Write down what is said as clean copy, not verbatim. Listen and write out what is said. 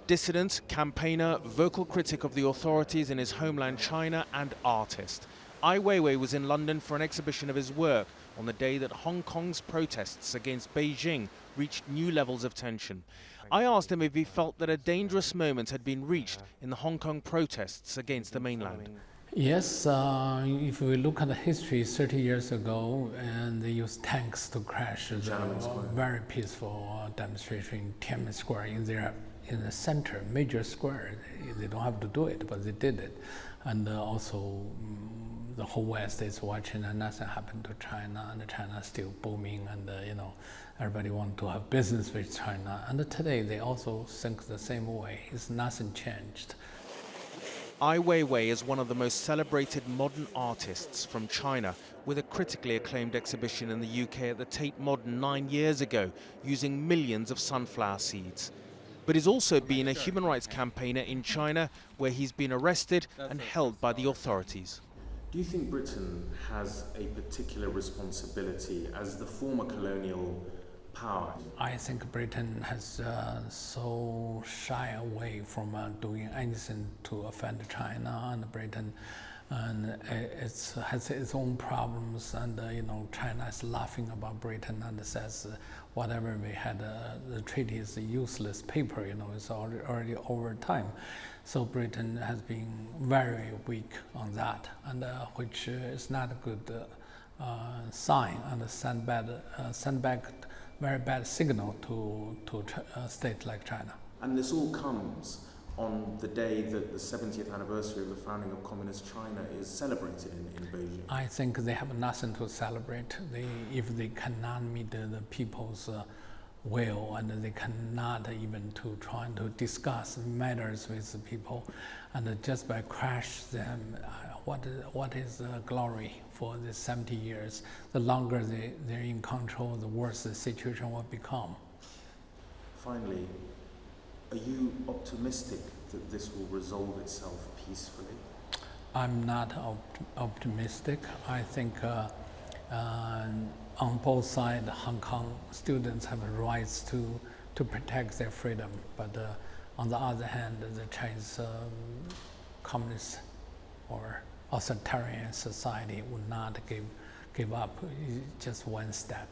Dissident, campaigner, vocal critic of the authorities in his homeland China and artist. Ai Weiwei was in London for an exhibition of his work on the day that Hong Kong's protests against Beijing reached new levels of tension. I asked him if he felt that a dangerous moment had been reached in the Hong Kong protests against the mainland. Yes, if we look at the history 30 years ago, and they used tanks to crash the very peaceful demonstration in Tiananmen Square in the center, major square. They don't have to do it, but they did it. And also the whole West is watching, and nothing happened to China, and China is still booming, and everybody wants to have business with China. And today they also think the same way. It's nothing changed. Ai Weiwei is one of the most celebrated modern artists from China, with a critically acclaimed exhibition in the UK at the Tate Modern 9 years ago, using millions of sunflower seeds. But he's also been a human rights campaigner in China, where he's been arrested and held by the authorities. Do you think Britain has a particular responsibility as the former colonial power? I think Britain has so shy away from doing anything to offend China, and Britain has its own problems, and China is laughing about Britain and says whatever we had, the treaty is a useless paper, it's already over time. So Britain has been very weak on that, and which is not a good sign, and send back very bad signal to a state like China. And this all comes on the day that the 70th anniversary of the founding of Communist China is celebrated in Beijing. I think they have nothing to celebrate. If they cannot meet the people's will, and they cannot even to try to discuss matters with the people, and just by crash them, what is glory for the 70 years? The longer they're in control, the worse the situation will become. Finally, are you optimistic that this will resolve itself peacefully? I'm not optimistic. I think on both sides, Hong Kong students have rights to protect their freedom, but on the other hand, the Chinese communist or authoritarian society would not give up just one step.